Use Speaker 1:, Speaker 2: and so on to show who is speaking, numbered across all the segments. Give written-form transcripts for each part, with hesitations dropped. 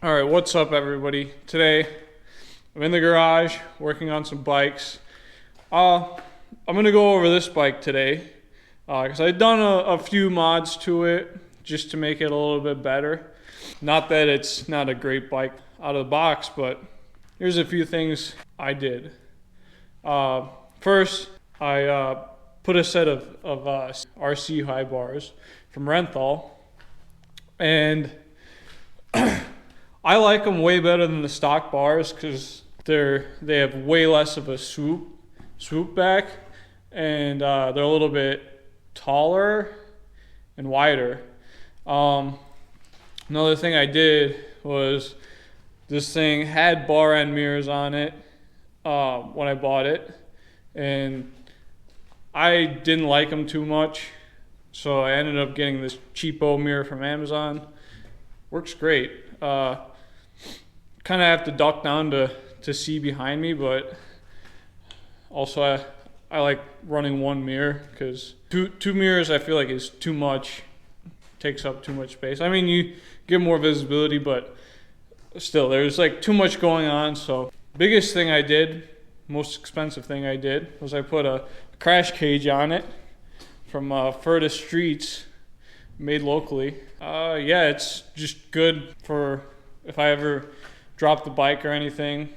Speaker 1: All right, what's up everybody? Today I'm in the garage working on some bikes. I'm gonna go over this bike today because I've done a few mods to it just to make it a little bit better. Not that it's not a great bike out of the box, but here's a few things I did. First, I put a set of RC high bars from Renthal, and I like them way better than the stock bars because they have way less of a swoop back, and they're a little bit taller and wider. Another thing I did was this thing had bar end mirrors on it when I bought it, and I didn't like them too much, so I ended up getting this cheapo mirror from Amazon. Works great. Kind of have to duck down to see behind me, but also I like running one mirror because two mirrors I feel like is too much, takes up too much space. I mean, you get more visibility, but still there's like too much going on. So biggest thing I did, most expensive thing I did, was I put a crash cage on it from Furta Streets, made locally. Yeah, it's just good for if I ever drop the bike or anything,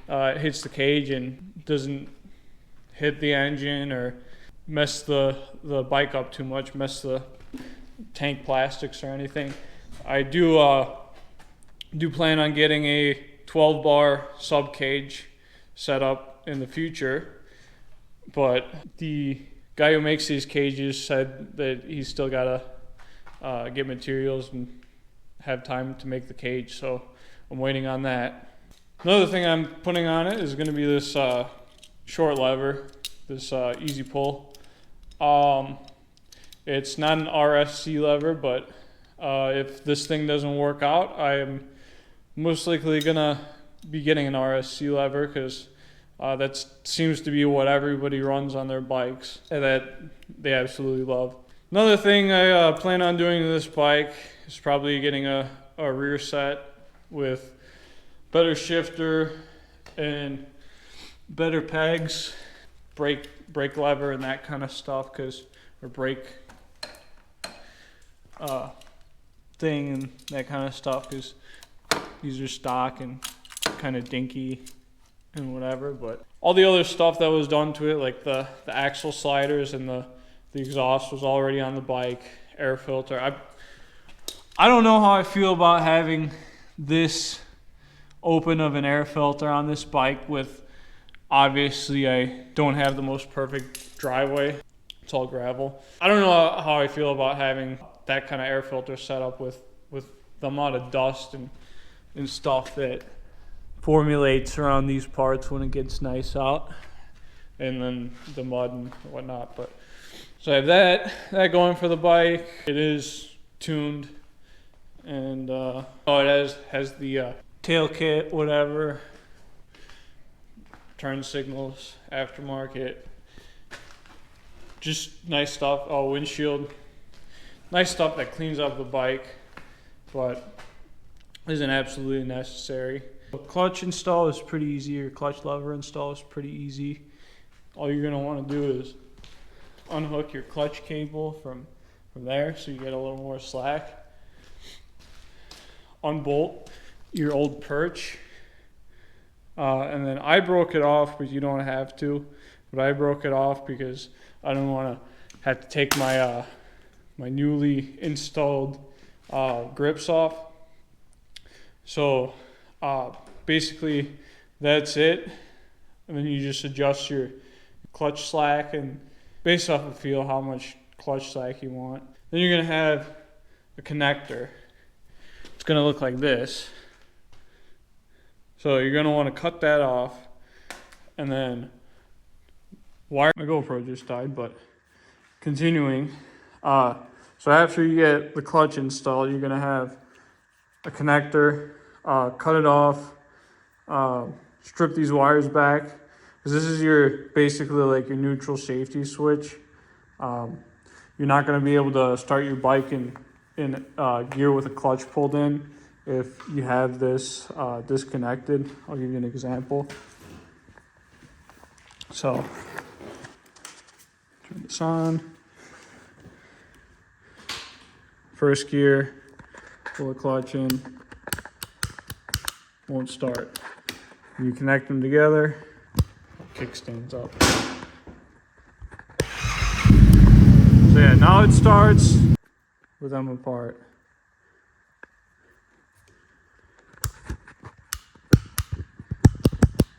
Speaker 1: it hits the cage and doesn't hit the engine or mess the bike up too much, mess the tank plastics or anything. I do plan on getting a 12 bar sub cage set up in the future, but the guy who makes these cages said that he's still gotta get materials and have time to make the cage, so I'm waiting on that. Another thing I'm putting on it is going to be this short lever, this easy pull. It's not an RSC lever, but if this thing doesn't work out, I am most likely gonna be getting an RSC lever because that seems to be what everybody runs on their bikes and that they absolutely love. Another thing I plan on doing to this bike is probably getting a rear set with better shifter and better pegs, brake lever and that kind of stuff, or brake thing and that kind of stuff, because these are stock and kind of dinky and whatever. But all the other stuff that was done to it, like the axle sliders and the exhaust, was already on the bike. Air filter. I don't know how I feel about having this open of an air filter on this bike with, obviously I don't have the most perfect driveway. It's all gravel. I don't know how I feel about having that kind of air filter set up with the amount of dust and stuff that formulates around these parts when it gets nice out, and then the mud and whatnot. But so I have that going for the bike. It is tuned, and it has the tail kit, whatever, turn signals, aftermarket, just nice stuff. Oh, windshield, nice stuff that cleans up the bike, but isn't absolutely necessary. The clutch install is pretty easy. Your clutch lever install is pretty easy. All you're gonna want to do is unhook your clutch cable from there so you get a little more slack. Unbolt your old perch, and then I broke it off, but you don't have to, but I broke it off because I don't want to have to take my my newly installed grips off. So basically that's it, and then you just adjust your clutch slack and based off of feel how much clutch slack you want. Then you're gonna have a connector. It's gonna look like this. So you're gonna want to cut that off, and then wire. My GoPro just died, but continuing. So after you get the clutch installed, you're gonna have a connector. Cut it off. Strip these wires back, because this is your basically like your neutral safety switch. You're not going to be able to start your bike in gear with a clutch pulled in, if you have this disconnected. I'll give you an example. So turn this on. First gear, pull the clutch in, won't start. You connect them together, kickstands up. So yeah, now it starts with them apart.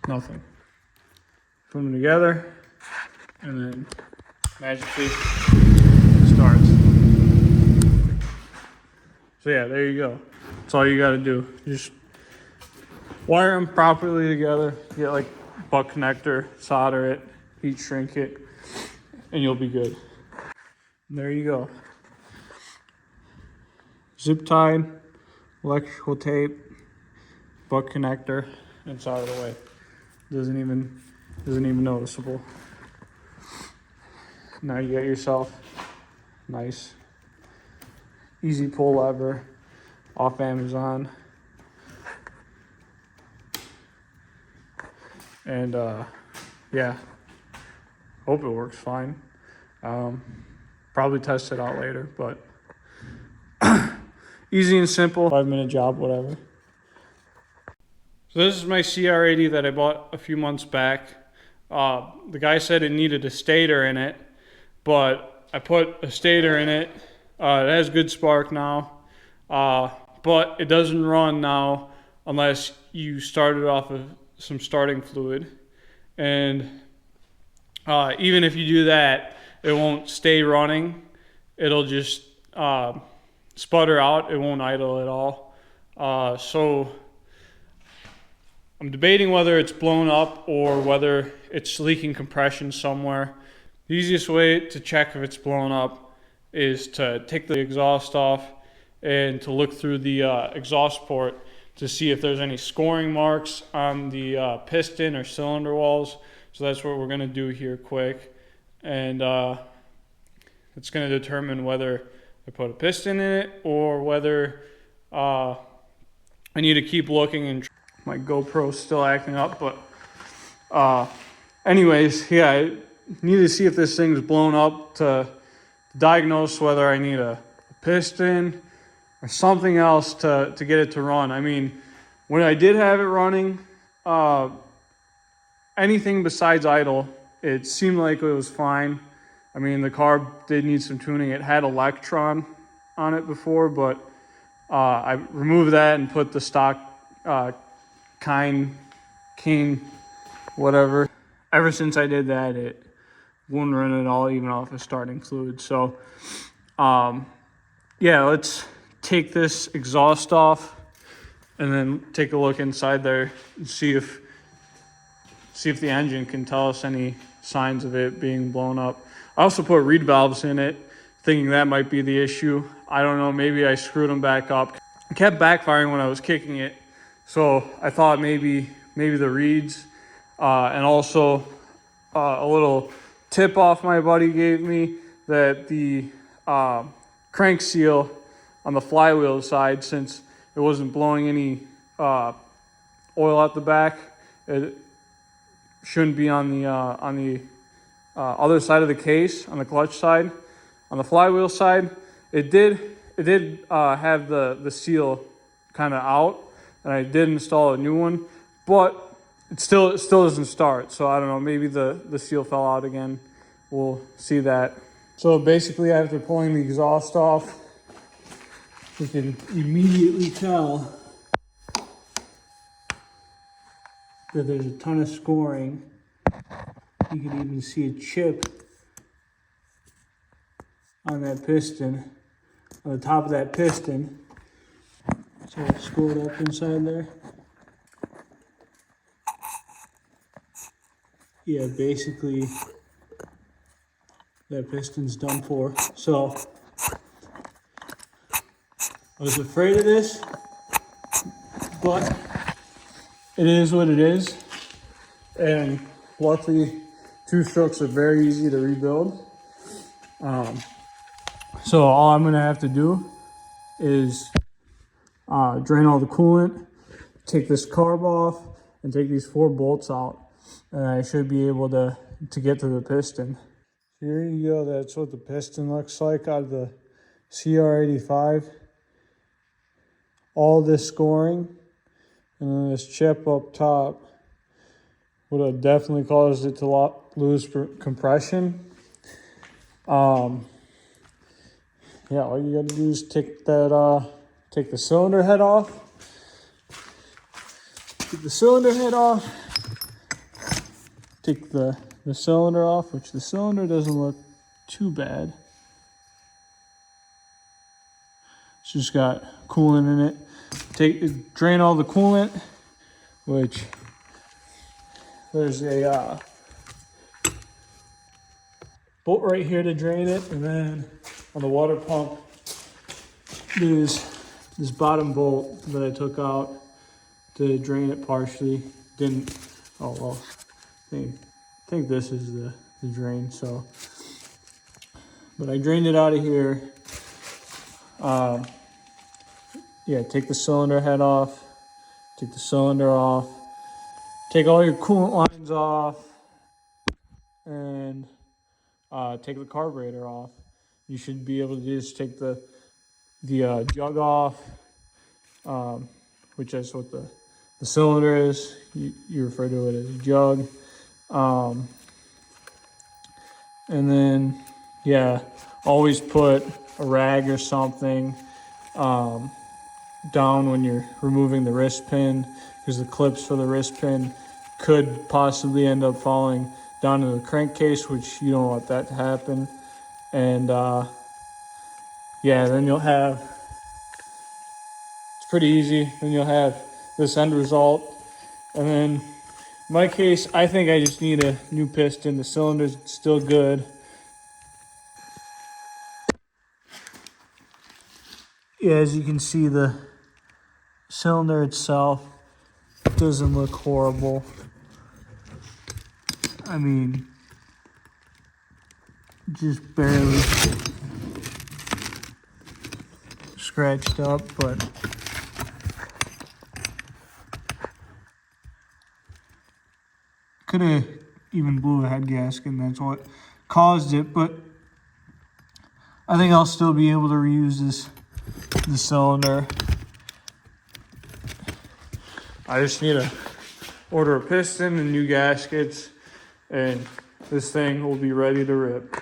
Speaker 1: Nothing. Put them together, and then magically starts. So yeah, there you go. That's all you gotta do. Just wire them properly together. Get like butt connector, solder it, heat shrink it, and you'll be good. And there you go. Zip tied, electrical tape, butt connector, and it's out of the way. Isn't even noticeable. Now you get yourself nice, easy pull lever off Amazon. And yeah, hope it works fine. Probably test it out later, but easy and simple, 5-minute job, whatever. So this is my CR80 that I bought a few months back. The guy said it needed a stator in it, but I put a stator in it. It has good spark now, but it doesn't run now unless you start it off of some starting fluid. And even if you do that, it won't stay running. It'll just sputter out. It won't idle at all. So I'm debating whether it's blown up or whether it's leaking compression somewhere. The easiest way to check if it's blown up is to take the exhaust off and to look through the exhaust port to see if there's any scoring marks on the piston or cylinder walls. So that's what we're gonna do here quick. And it's gonna determine whether I put a piston in it or whether I need to keep looking. And my GoPro's still acting up, but anyways, yeah, I need to see if this thing's blown up to diagnose whether I need a piston or something else to get it to run. I mean, when I did have it running, anything besides idle, it seemed like it was fine. I mean, the car did need some tuning. It had Electron on it before, but I removed that and put the stock Keen, whatever. Ever since I did that, it wouldn't run at all, even off of starting fluid. So, yeah, let's take this exhaust off and then take a look inside there and see if the engine can tell us any signs of it being blown up. I also put reed valves in it, thinking that might be the issue. I don't know, maybe I screwed them back up. It kept backfiring when I was kicking it, so I thought maybe the reeds, and also a little tip off my buddy gave me that the crank seal on the flywheel side, since it wasn't blowing any oil out the back, it shouldn't be on the other side of the case, on the clutch side. On the flywheel side, it did have the seal kind of out, and I did install a new one, but it still doesn't start. So I don't know, maybe the seal fell out again. We'll see that. So basically, after pulling the exhaust off, you can immediately tell that there's a ton of scoring. You can even see a chip on that piston, on the top of that piston. So I'll screw it up inside there. Yeah, basically that piston's done for. So I was afraid of this, but it is what it is. And luckily, two strokes are very easy to rebuild. So all I'm gonna have to do is drain all the coolant, take this carb off, and take these 4 bolts out. And I should be able to get to the piston. Here you go, that's what the piston looks like out of the CR85. All this scoring, and then this chip up top would have definitely caused it to lose compression. Yeah, all you gotta do is take the cylinder head off. Take the cylinder head off. Take the cylinder off, which the cylinder doesn't look too bad. It's just got coolant in it. Drain all the coolant, which there's a bolt right here to drain it, and then on the water pump, there's this bottom bolt that I took out to drain it partially. Oh well, I think this is the drain, so. But I drained it out of here. Yeah, take the cylinder head off, take the cylinder off, take all your coolant lines off, and take the carburetor off. You should be able to just take the jug off, which is what the cylinder is. You refer to it as a jug. And then, yeah, always put a rag or something down when you're removing the wrist pin, because the clips for the wrist pin could possibly end up falling down to the crankcase, which you don't want that to happen. And yeah, then you'll have, it's pretty easy, then you'll have this end result. And then in my case, I think I just need a new piston. The cylinder's still good. Yeah, as you can see, the cylinder itself doesn't look horrible. I mean, just barely scratched up, but could have even blew a head gasket, and that's what caused it. But I think I'll still be able to reuse the cylinder. I just need to order a piston and new gaskets, and this thing will be ready to rip.